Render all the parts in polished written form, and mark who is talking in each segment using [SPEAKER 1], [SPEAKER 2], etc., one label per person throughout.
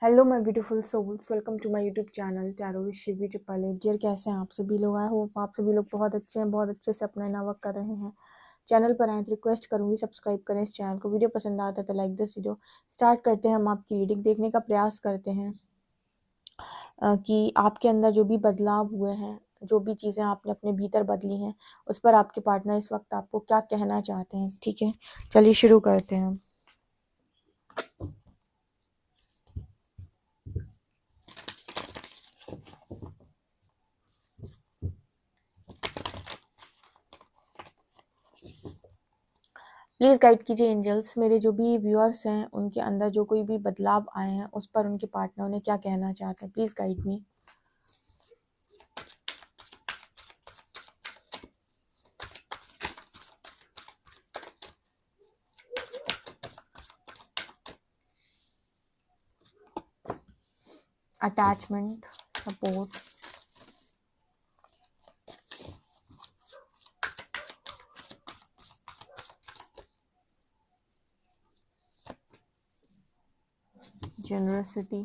[SPEAKER 1] Hello my beautiful souls, welcome to my YouTube channel tarot with Shivi triple eight. Dear, कैसे हैं आप सभी लोग? आई होप आप सभी लोग बहुत अच्छे हैं, बहुत अच्छे से अपना वर्क कर रहे हैं। चैनल पर आए तो रिक्वेस्ट करूंगी सब्सक्राइब करें इस चैनल को। वीडियो पसंद आता है तो लाइक दिस वीडियो। स्टार्ट करते हैं। हम आपकी रीडिंग देखने का प्रयास करते हैं कि आपके अंदर जो भी बदलाव हुए हैं, जो भी चीज़ें आपने अपने भीतर बदली हैं, उस पर आपके पार्टनर इस वक्त आपको क्या कहना चाहते हैं। ठीक है, चलिए शुरू करते हैं। प्लीज़ गाइड कीजिए एंजल्स, मेरे जो भी व्यूअर्स हैं उनके अंदर जो कोई भी बदलाव आए हैं उस पर उनके पार्टनर ने क्या कहना चाहते हैं। Please guide me. Attachment, support, generosity,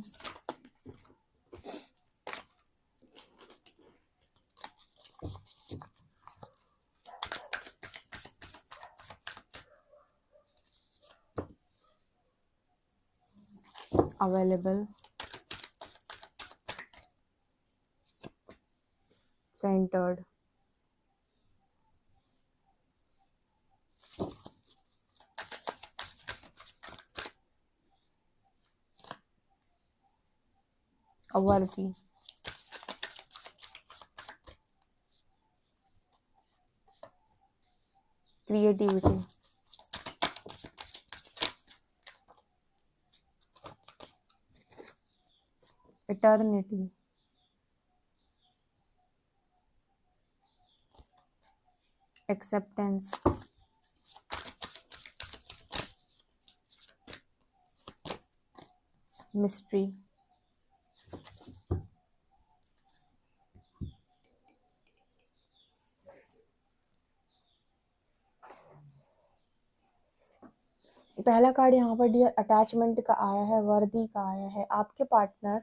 [SPEAKER 1] available, centered, worthy, creativity, eternity, acceptance, mystery। पहला कार्ड यहाँ पर डियर अटैचमेंट का आया है, वर्दी का आया है। आपके पार्टनर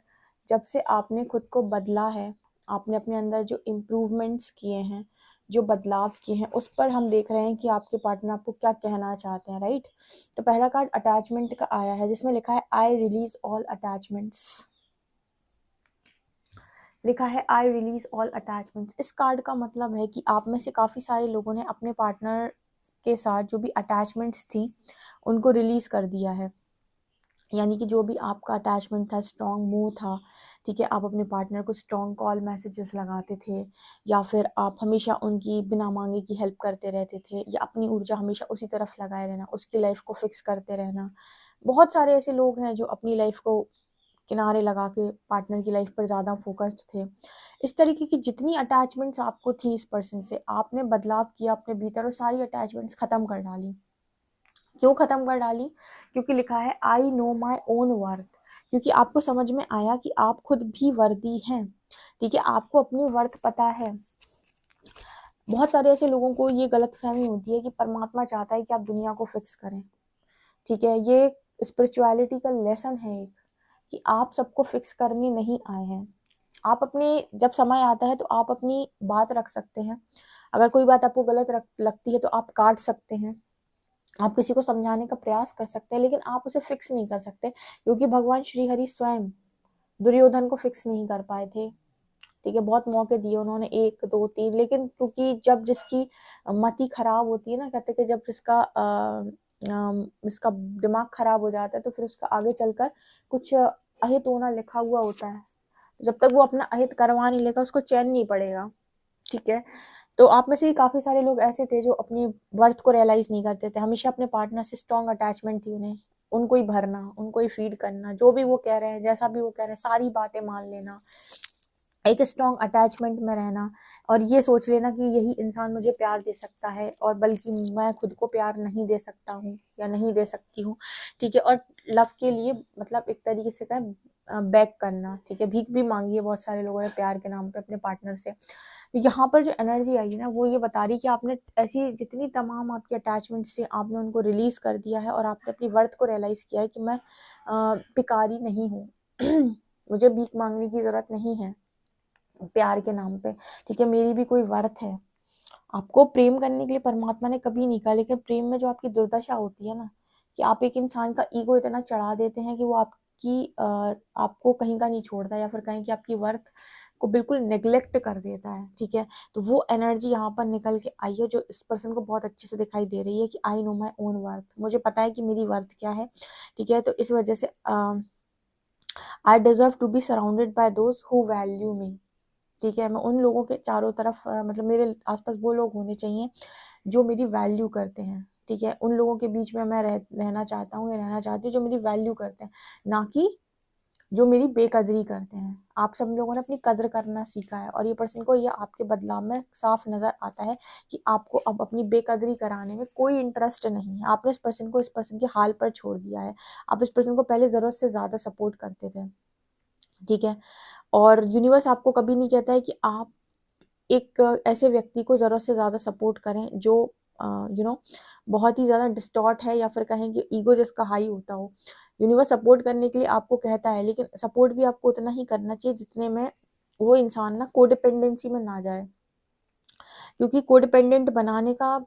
[SPEAKER 1] जब से आपने खुद को बदला है, आपने अपने अंदर जो इम्प्रूवमेंट्स किए हैं, जो बदलाव किए हैं, उस पर हम देख रहे हैं कि आपके पार्टनर आपको क्या कहना चाहते हैं, राइट। तो पहला कार्ड अटैचमेंट का आया है जिसमें लिखा है आई रिलीज ऑल अटैचमेंट्स। लिखा है आई रिलीज ऑल अटैचमेंट्स। इस कार्ड का मतलब है कि आप में से काफ़ी सारे लोगों ने अपने पार्टनर के साथ जो भी अटैचमेंट्स थी उनको रिलीज़ कर दिया है। यानी कि जो भी आपका अटैचमेंट था, स्ट्रॉन्ग मूव था, ठीक है, आप अपने पार्टनर को स्ट्रॉन्ग कॉल मैसेजेस लगाते थे, या फिर आप हमेशा उनकी बिना मांगे की हेल्प करते रहते थे, या अपनी ऊर्जा हमेशा उसी तरफ लगाए रहना, उसकी लाइफ को फिक्स करते रहना। बहुत सारे ऐसे लोग हैं जो अपनी लाइफ को किनारे लगा के पार्टनर की लाइफ पर ज़्यादा फोकस्ड थे। इस तरीके की जितनी अटैचमेंट्स आपको थी इस पर्सन से, आपने बदलाव किया अपने भीतर और सारी अटैचमेंट्स ख़त्म कर डाली। क्यों ख़त्म कर डाली? क्योंकि लिखा है I know my own worth. क्योंकि आपको समझ में आया कि आप खुद भी वर्दी हैं, ठीक है, आपको अपनी वर्थ पता है। बहुत सारे ऐसे लोगों को ये गलतफहमी होती है कि परमात्मा चाहता है कि आप दुनिया को फिक्स करें, ठीक है। ये स्पिरिचुअलिटी का लेसन है एक, कि आप सबको फिक्स करने नहीं आए हैं। आप अपने, जब समय आता है तो आप अपनी बात रख सकते हैं। अगर कोई बात आपको गलत लगती है तो आप काट सकते हैं, आप किसी को समझाने का प्रयास कर सकते हैं, लेकिन आप उसे फिक्स नहीं कर सकते। क्योंकि भगवान श्री हरि स्वयं दुर्योधन को फिक्स नहीं कर पाए थे, ठीक है। बहुत मौके दिए उन्होंने, 1 2 3, लेकिन क्योंकि जब जिसकी मति खराब होती है ना, कहते कि जब इसका दिमाग खराब हो जाता है तो फिर उसका आगे चलकर कुछ अहित होना लिखा हुआ होता है। जब तक वो अपना अहित करवा नहीं लेगा उसको चैन नहीं पड़ेगा, ठीक है। तो आप में से भी काफ़ी सारे लोग ऐसे थे जो अपनी वर्थ को रियलाइज़ नहीं करते थे। हमेशा अपने पार्टनर से स्ट्रॉन्ग अटैचमेंट थी उन्हें, उनको ही भरना, उनको ही फीड करना, जो भी वो कह रहे हैं, जैसा भी वो कह रहे हैं, सारी बातें मान लेना, एक स्ट्रॉन्ग अटैचमेंट में रहना, और ये सोच लेना कि यही इंसान मुझे प्यार दे सकता है और बल्कि मैं खुद को प्यार नहीं दे सकता हूँ या नहीं दे सकती हूँ, ठीक है। और लव के लिए मतलब एक तरीके से कहें बैक करना, ठीक है, भीख भी मांगी है बहुत सारे लोगों ने प्यार के नाम पे अपने पार्टनर से। तो यहाँ पर जो एनर्जी आई है ना, वो ये बता रही कि आपने ऐसी जितनी तमाम आपकी अटैचमेंट्स थी आपने उनको रिलीज़ कर दिया है और आपने अपनी वर्थ को रियलाइज़ किया है कि मैं भिखारी नहीं हूँ, मुझे भीख मांगने की जरूरत नहीं है प्यार के नाम पे, ठीक है, मेरी भी कोई वर्थ है। आपको प्रेम करने के लिए परमात्मा ने कभी नहीं कहा, लेकिन प्रेम में जो आपकी दुर्दशा होती है ना, कि आप एक इंसान का ईगो इतना चढ़ा देते हैं कि वो आपको कहीं का नहीं छोड़ता, या फिर कहीं कि आपकी वर्थ को बिल्कुल नेग्लेक्ट कर देता है, ठीक है। तो वो एनर्जी यहाँ पर निकल के आई है, जो इस पर्सन को बहुत अच्छे से दिखाई दे रही है कि I know my own worth, मुझे पता है कि मेरी वर्थ क्या है, ठीक है। तो इस वजह से I deserve to be surrounded by those who value me, ठीक है। मैं उन लोगों के चारों तरफ मतलब मेरे आसपास वो लोग होने चाहिए जो मेरी वैल्यू करते हैं, ठीक है। उन लोगों के बीच में मैं रहना चाहता हूँ या रहना चाहती हूँ जो मेरी वैल्यू करते हैं, ना कि जो मेरी बेकदरी करते हैं। आप सब लोगों ने अपनी कदर करना सीखा है, और ये पर्सन को ये आपके बदलाव में साफ नजर आता है कि आपको अब अपनी बेकदरी कराने में कोई इंटरेस्ट नहीं है। आपने इस पर्सन को इस पर्सन के हाल पर छोड़ दिया है। आप इस पर्सन को पहले जरूरत से ज्यादा सपोर्ट करते थे, ठीक है। और यूनिवर्स आपको कभी नहीं कहता है कि आप एक ऐसे व्यक्ति को जरूरत से ज्यादा सपोर्ट करें जो बहुत ही ज्यादा डिस्टॉर्ट है, या फिर कहें कि ईगो जिसका हाई होता हो। यूनिवर्स सपोर्ट करने के लिए आपको कहता है, लेकिन सपोर्ट भी आपको उतना ही करना चाहिए जितने में वो इंसान ना कोडिपेंडेंसी में ना जाए, क्योंकि कोडिपेंडेंट बनाने का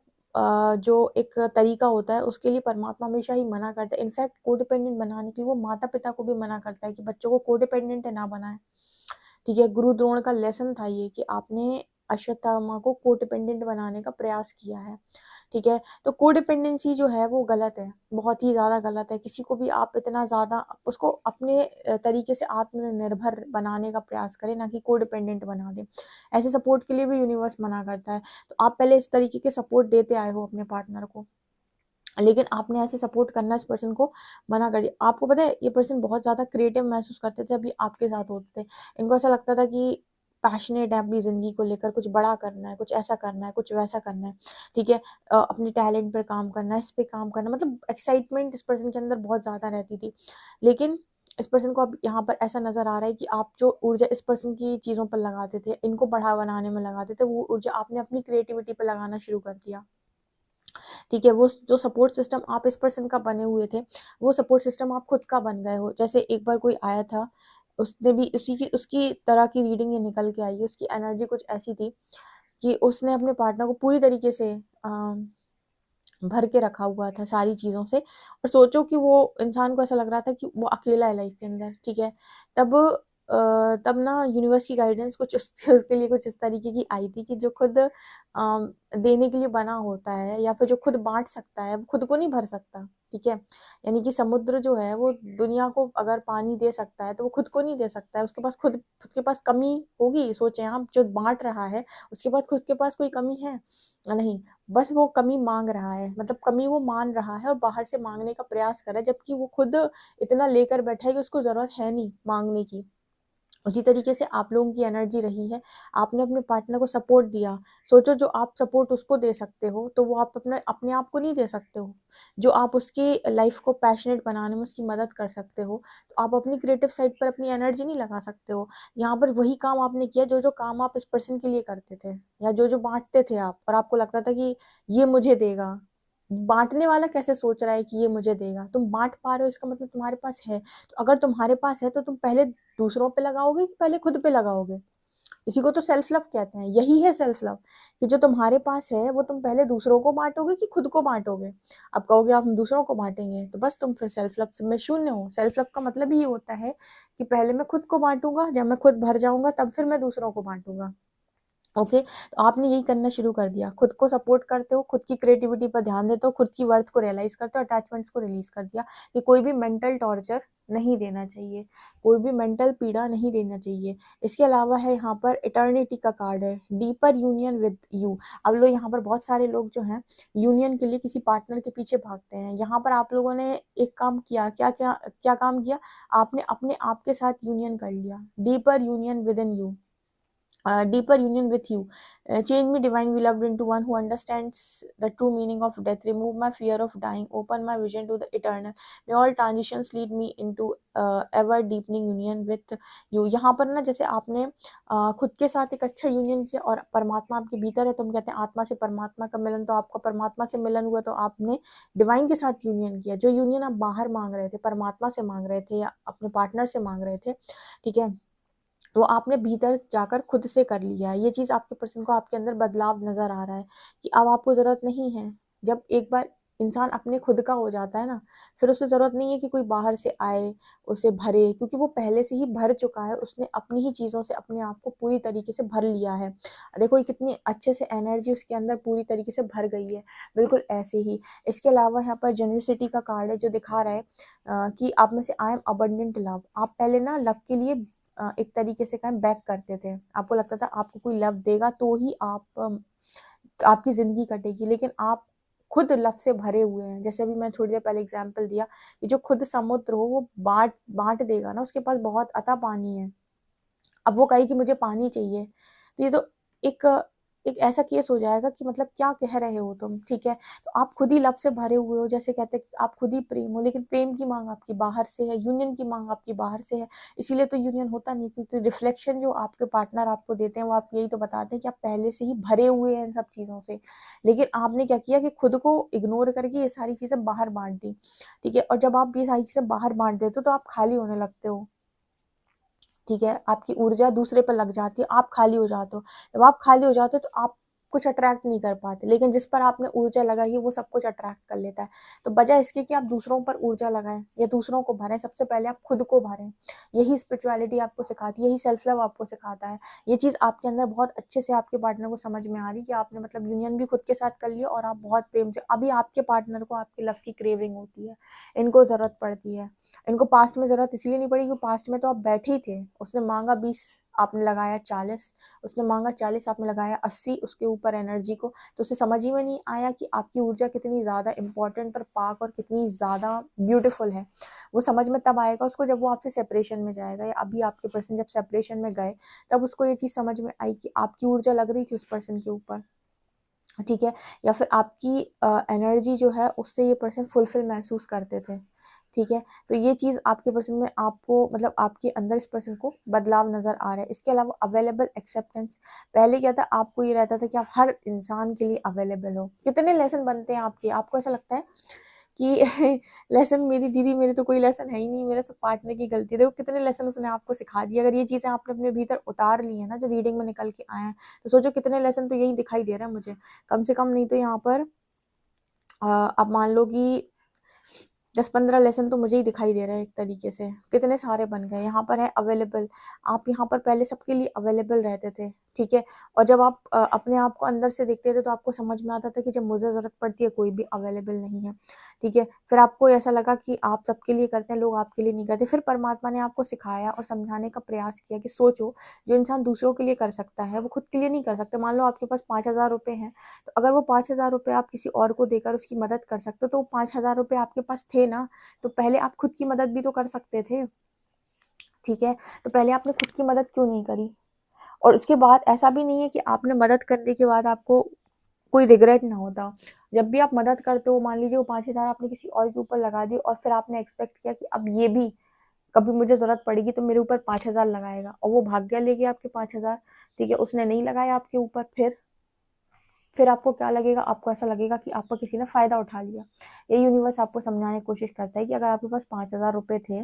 [SPEAKER 1] जो एक तरीका होता है उसके लिए परमात्मा हमेशा ही मना करता है। इनफैक्ट कोडिपेंडेंट बनाने के लिए वो माता पिता को भी मना करता है कि बच्चों को कोडिपेंडेंट ना बनाए, ठीक है। गुरु द्रोण का लेसन था ये कि आपने अश्वत्थामा को कोडिपेंडेंट बनाने का प्रयास किया है, ठीक है। तो कोडिपेंडेंसी जो है वो गलत है, बहुत ही ज्यादा गलत है। किसी को भी आप इतना ज्यादा उसको अपने तरीके से आत्मनिर्भर बनाने का प्रयास करें, ना कि कोडिपेंडेंट बना दें। ऐसे सपोर्ट के लिए भी यूनिवर्स मना करता है। तो आप पहले इस तरीके के सपोर्ट देते आए हो अपने पार्टनर को, लेकिन आपने ऐसे सपोर्ट करना इस पर्सन को मना कर दिया। आपको पता है ये पर्सन बहुत ज्यादा क्रिएटिव महसूस करते थे अभी आपके साथ होते थे। इनको ऐसा लगता था कि पैशनेट है अपनी जिंदगी को लेकर, कुछ बड़ा करना है, कुछ ऐसा करना है, कुछ वैसा करना है, ठीक है। अपने टैलेंट पर काम करना है, इस पे काम करना, मतलब एक्साइटमेंट इस पर्सन के अंदर बहुत ज्यादा रहती थी। लेकिन इस पर्सन को अब यहाँ पर ऐसा नजर आ रहा है कि आप जो ऊर्जा इस पर्सन की चीजों पर लगाते थे, इनको बढ़ावा बनाने में लगाते थे, वो ऊर्जा आपने अपनी क्रिएटिविटी पर लगाना शुरू कर दिया, ठीक है। वो जो सपोर्ट सिस्टम आप इस पर्सन का बने हुए थे, वो सपोर्ट सिस्टम आप खुद का बन गए हो। जैसे एक बार कोई आया था, उसने भी उसकी तरह की रीडिंग ये निकल के आई, उसकी एनर्जी कुछ ऐसी थी कि उसने अपने पार्टनर को पूरी तरीके से भर के रखा हुआ था सारी चीजों से, और सोचो कि वो इंसान को ऐसा लग रहा था कि वो अकेला है लाइफ के अंदर, ठीक है। तब तब ना यूनिवर्स की गाइडेंस कुछ उसके लिए कुछ इस तरीके की आई थी कि जो खुद देने के लिए बना होता है, या फिर जो खुद बांट सकता है, वो खुद को नहीं भर सकता, ठीक है। यानी कि समुद्र जो है वो दुनिया को अगर पानी दे सकता है तो वो खुद को नहीं दे सकता है। उसके पास खुद खुद के पास कमी होगी, सोचें आप, जो बांट रहा है उसके बाद खुद के पास कोई कमी है नहीं, बस वो कमी मांग रहा है, मतलब कमी वो मान रहा है और बाहर से मांगने का प्रयास कर रहा है, जबकि वो खुद इतना लेकर बैठा है कि उसको जरूरत है नहीं मांगने की। उसी तरीके से आप लोगों की एनर्जी रही है, आपने अपने पार्टनर को सपोर्ट दिया। सोचो जो आप सपोर्ट उसको दे सकते हो, तो वो आप अपने अपने आप को नहीं दे सकते हो। जो आप उसकी लाइफ को पैशनेट बनाने में उसकी मदद कर सकते हो, तो आप अपनी क्रिएटिव साइड पर अपनी एनर्जी नहीं लगा सकते हो। यहाँ पर वही काम आपने किया जो जो काम आप इस पर्सन के लिए करते थे, या जो जो बांटते थे आप, और आपको लगता था कि ये मुझे देगा। बांटने वाला कैसे सोच रहा है कि ये मुझे देगा? तुम बांट पा रहे हो, इसका मतलब तुम्हारे पास है। तो अगर तुम्हारे पास है तो तुम पहले दूसरों पे लगाओगे कि पहले खुद पे लगाओगे? इसी को तो सेल्फ लव कहते हैं, यही है सेल्फ लव, कि जो तुम्हारे पास है वो तुम पहले दूसरों को बांटोगे कि खुद को बांटोगे। अब कहोगे आप हम दूसरों को बांटेंगे, तो बस तुम फिर सेल्फ लव में शून्य हो। सेल्फ लव का मतलब ही होता है कि पहले मैं खुद को बांटूंगा, जब मैं खुद भर जाऊंगा तब फिर मैं दूसरों को बांटूंगा। ओके, तो आपने यही करना शुरू कर दिया, खुद को सपोर्ट करते हो, खुद की क्रिएटिविटी पर ध्यान देते हो, खुद की वर्थ को रियलाइज करते हो, अटैचमेंट्स को रिलीज कर दिया कि कोई भी मेंटल टॉर्चर नहीं देना चाहिए, कोई भी मेंटल पीड़ा नहीं देना चाहिए। इसके अलावा है यहाँ पर इटर्निटी का कार्ड है, डीपर यूनियन विद यू। अब लोग यहाँ पर बहुत सारे लोग जो हैं यूनियन के लिए किसी पार्टनर के पीछे भागते हैं। यहाँ पर आप लोगों ने एक काम किया, क्या क्या क्या काम किया? आपने अपने आप के साथ यूनियन कर लिया, deeper union with in you. deeper union with you. Change me, divine beloved, into one who understands the true meaning of death. Remove my fear of dying. Open my vision to the eternal. May all transitions lead me into ever deepening union with you. यहाँ पर ना जैसे आपने खुद के साथ एक अच्छा यूनियन किया और परमात्मा आपके भीतर है, तो हम कहते हैं आत्मा से परमात्मा का मिलन। तो आपका परमात्मा से मिलन हुआ, तो आपने डिवाइन के साथ यूनियन किया। जो यूनियन आप बाहर मांग रहे थे, परमात्मा से मांग रहे थे या अपने पार्टनर से मांग रहे थे, ठीक है, वो आपने भीतर जाकर खुद से कर लिया है। ये चीज़ आपके पर्सन को आपके अंदर बदलाव नज़र आ रहा है कि अब आपको ज़रूरत नहीं है। जब एक बार इंसान अपने खुद का हो जाता है ना, फिर उसे ज़रूरत नहीं है कि कोई बाहर से आए, उसे भरे, क्योंकि वो पहले से ही भर चुका है। उसने अपनी ही चीज़ों से अपने आप को पूरी तरीके से भर लिया है। देखो ये कितनी अच्छे से एनर्जी उसके अंदर पूरी तरीके से भर गई है। बिल्कुल ऐसे ही इसके अलावा यहाँ पर जनरसिटी का कार्ड है, जो दिखा रहा है कि आप में से आई एम अबंडेंट लव। आप पहले ना लव के लिए एक तरीके से कहें बैक करते थे। आपको लगता था आपको कोई लव देगा तो ही आपकी ज़िंदगी कटेगी, लेकिन आप खुद लव से भरे हुए हैं। जैसे अभी मैं थोड़ी देर पहले एग्जांपल दिया कि जो खुद समुद्र हो वो बाँट देगा ना, उसके पास बहुत अता पानी है। अब वो कहे कि मुझे पानी चाहिए, तो ये तो एक एक ऐसा केस हो जाएगा कि मतलब क्या कह रहे हो तुम, ठीक है? तो आप खुद ही लव से भरे हुए हो, जैसे कहते हैं कि आप खुद ही प्रेम हो, लेकिन प्रेम की माँग आपकी बाहर से है, यूनियन की माँग आपकी बाहर से है। इसीलिए तो यूनियन होता नहीं, क्योंकि रिफ्लेक्शन जो आपके पार्टनर आपको देते हैं, वो आपको यही तो बताते हैं कि आप पहले से ही भरे हुए हैं इन सब चीज़ों से। लेकिन आपने क्या किया कि खुद को इग्नोर करके ये सारी चीज़ें बाहर बाँट दी, ठीक है? और जब आप ये सारी चीज़ें बाहर बाँट देते हो, तो आप खाली होने लगते हो। ठीक है, आपकी ऊर्जा दूसरे पर लग जाती है, आप खाली हो जाते हो। जब आप खाली हो जाते हो तो आप कुछ अट्रैक्ट नहीं कर पाते, लेकिन जिस पर आपने ऊर्जा लगाई है वो सब कुछ अट्रैक्ट कर लेता है। तो बजाय इसके कि आप दूसरों पर ऊर्जा लगाएं या दूसरों को भरें, सबसे पहले आप खुद को भरें। यही स्पिरिचुअलिटी आपको सिखाती है, यही सेल्फ लव आपको सिखाता है। ये चीज़ आपके अंदर बहुत अच्छे से आपके पार्टनर को समझ में आ रही कि आपने मतलब यूनियन भी खुद के साथ कर लिया और आप बहुत प्रेम से अभी आपके पार्टनर को आपके लव की क्रेविंग होती है, इनको ज़रूरत पड़ती है। इनको पास्ट में ज़रूरत इसलिए नहीं पड़ी क्योंकि पास्ट में तो आप बैठे ही थे। उसने मांगा 20, आपने लगाया 40, उसने मांगा 40, आपने लगाया 80 उसके ऊपर एनर्जी को। तो उसे समझ ही में नहीं आया कि आपकी ऊर्जा कितनी ज़्यादा इंपॉर्टेंट और पाक और कितनी ज़्यादा ब्यूटीफुल है। वो समझ में तब आएगा उसको जब वो आपसे सेपरेशन में जाएगा, या अभी आपके पर्सन जब सेपरेशन में गए तब उसको ये चीज़ समझ में आई कि आपकी ऊर्जा लग रही थी उस पर्सन के ऊपर, ठीक है? या फिर आपकी एनर्जी जो है उससे ये पर्सन फुलफिल महसूस करते थे, ठीक है? तो ये चीज़ आपके पर्सन में आपको मतलब आपके अंदर इस पर्सन को बदलाव नज़र आ रहा है। इसके अलावा अवेलेबल एक्सेप्टेंस, पहले क्या था, आपको ये रहता था कि आप हर इंसान के लिए अवेलेबल हो। कितने लेसन बनते हैं आपके, आपको ऐसा लगता है कि लेसन मेरी दीदी, मेरे तो कोई लेसन है ही नहीं, मेरे सब पार्टनर की गलती है। देखो कितने लेसन उसने आपको सिखा दिए। अगर ये चीज़ें आपने अपने भीतर उतार ली है ना, जो रीडिंग में निकल के आए हैं, तो सोचो कितने लेसन तो यही दिखाई दे रहा है मुझे। कम से कम नहीं तो यहाँ पर आप मान लो कि 10-15 लेसन तो मुझे ही दिखाई दे रहे हैं एक तरीके से। कितने सारे बन गए। यहाँ पर है अवेलेबल, आप यहाँ पर पहले सबके लिए अवेलेबल रहते थे, ठीक है? और जब आप अपने आप को अंदर से देखते थे तो आपको समझ में आता था कि जब मुझे ज़रूरत पड़ती है कोई भी अवेलेबल नहीं है, ठीक है? फिर आपको ऐसा लगा कि आप सबके लिए करते हैं, लोग आपके लिए नहीं करते। फिर परमात्मा ने आपको सिखाया और समझाने का प्रयास किया कि सोचो, जो इंसान दूसरों के लिए कर सकता है वो खुद के लिए नहीं कर सकता। मान लो आपके पास 5,000 रुपये हैं, तो अगर वो 5,000 रुपये आप किसी और को देकर उसकी मदद कर सकते हो, तो वो 5,000 रुपये आपके पास थे ना, तो पहले आप खुद की मदद भी तो कर सकते थे, ठीक है? तो पहले आपने खुद की मदद क्यों नहीं करी? और उसके बाद ऐसा भी नहीं है कि आपने मदद करने के बाद आपको कोई रिग्रेट ना होता। जब भी आप मदद करते हो, मान लीजिए वो 5,000 आपने किसी और के ऊपर लगा दी और फिर आपने एक्सपेक्ट किया कि अब ये भी कभी मुझे ज़रूरत पड़ेगी तो मेरे ऊपर 5,000 लगाएगा, और वो भाग गया लेके आपके 5,000, ठीक है? उसने नहीं लगाया आपके ऊपर, फिर आपको क्या लगेगा? आपको ऐसा लगेगा कि आपका किसी ने फ़ायदा उठा लिया। ये यूनिवर्स आपको समझाने की कोशिश करता है कि अगर आपके पास 5,000 रुपये थे,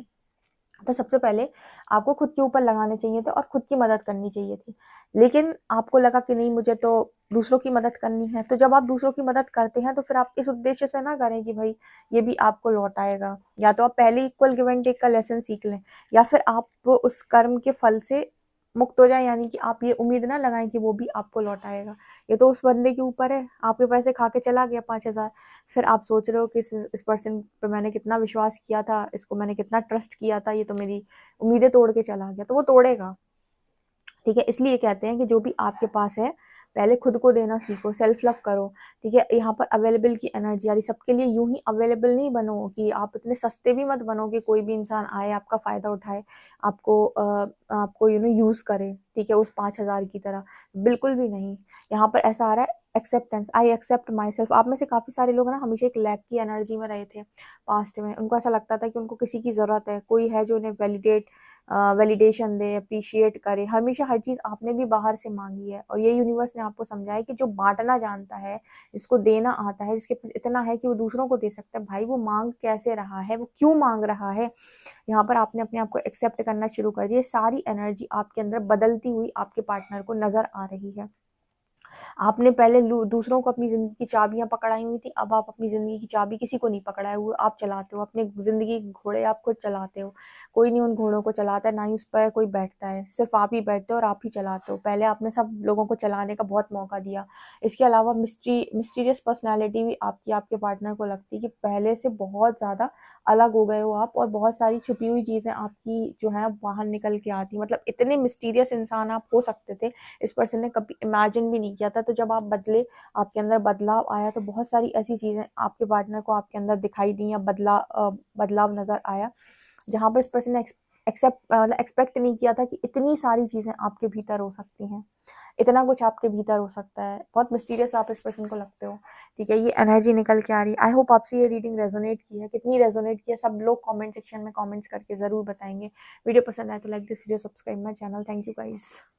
[SPEAKER 1] तो सबसे पहले आपको खुद के ऊपर लगाने चाहिए थे और खुद की मदद करनी चाहिए थी। लेकिन आपको लगा कि नहीं, मुझे तो दूसरों की मदद करनी है। तो जब आप दूसरों की मदद करते हैं तो फिर आप इस उद्देश्य से ना करें कि भाई ये भी आपको लौट आएगा। या तो आप पहले इक्वल गिव एंड टेक का लेसन सीख लें, या फिर आप उस कर्म के फल से मुक्त हो जाएँ, यानी कि आप ये उम्मीद ना लगाएँ कि वो भी आपको लौट आएगा। ये तो उस बंदे के ऊपर है, आपके पैसे खा के चला गया 5,000। फिर आप सोच रहे हो कि इस पर्सन पे मैंने कितना विश्वास किया था, इसको मैंने कितना ट्रस्ट किया था, ये तो मेरी उम्मीदें तोड़ के चला गया। तो वो तोड़ेगा, ठीक है? इसलिए कहते हैं कि जो भी आपके पास है पहले खुद को देना सीखो, सेल्फ लव करो, ठीक है। यहाँ पर अवेलेबल की एनर्जी आ रही, सबके लिए यूं ही अवेलेबल नहीं बनो कि आप इतने सस्ते भी मत बनो कि कोई भी इंसान आए आपका फ़ायदा उठाए, आपको यूज़ करे, ठीक है, उस 5,000 की तरह, बिल्कुल भी नहीं। यहाँ पर ऐसा आ रहा है acceptance, I accept myself. आप में से काफ़ी सारे लोग ना हमेशा एक लैक की एनर्जी में रहे थे पास्ट में, उनको ऐसा लगता था कि उनको किसी की ज़रूरत है, कोई है जो उन्हें वैलिडेशन दे, अप्रिशिएट करे। हमेशा हर चीज़ आपने भी बाहर से मांगी है, और ये यूनिवर्स ने आपको समझाया कि जो बांटना जानता है, जिसको देना आता है, जिसके पास इतना है कि वो दूसरों को दे सकता है, भाई वो मांग कैसे रहा है, वो क्यों मांग रहा है। यहाँ पर आपने अपने आप को एक्सेप्ट करना शुरू कर दिया। सारी एनर्जी आपके अंदर बदलती हुई आपके पार्टनर को नजर आ रही है। आपने पहले दूसरों को अपनी ज़िंदगी की चाबियां पकड़ाई हुई थी, अब आप अपनी ज़िंदगी की चाबी किसी को नहीं पकड़ाए हुए, आप चलाते हो अपने ज़िंदगी के घोड़े, आप खुद चलाते हो। कोई नहीं उन घोड़ों को चलाता है, ना ही उस पर कोई बैठता है, सिर्फ आप ही बैठते हो और आप ही चलाते हो। पहले आपने सब लोगों को चलाने का बहुत मौका दिया। इसके अलावा मिस्टीरियस पर्सनैलिटी भी आपके पार्टनर को लगती है कि पहले से बहुत ज़्यादा अलग हो गए हो आप, और बहुत सारी छुपी हुई चीज़ें आपकी जो है बाहर निकल के आती, मतलब इतने मिस्टीरियस इंसान आप हो सकते थे, इस पर्सन ने कभी इमेजिन भी नहीं किया था। तो जब आप बदले, आपके अंदर बदलाव आया, तो बहुत सारी ऐसी चीज़ें आपके पार्टनर को आपके अंदर दिखाई दी, या बदलाव नज़र आया, जहाँ पर इस पर्सन ने एक्सपेक्ट नहीं किया था कि इतनी सारी चीज़ें आपके भीतर हो सकती हैं, इतना कुछ आपके भीतर हो सकता है। बहुत मिस्टीरियस आप इस पर्सन को लगते हो, ठीक है। ये एनर्जी निकल के आ रही है। आई होप आपसे ये रीडिंग रेजोनेट की है, कितनी रेजोनेट की है सब लोग कमेंट सेक्शन में कमेंट्स करके ज़रूर बताएंगे। वीडियो पसंद आए तो like this video, subscribe my channel. Thank you guys.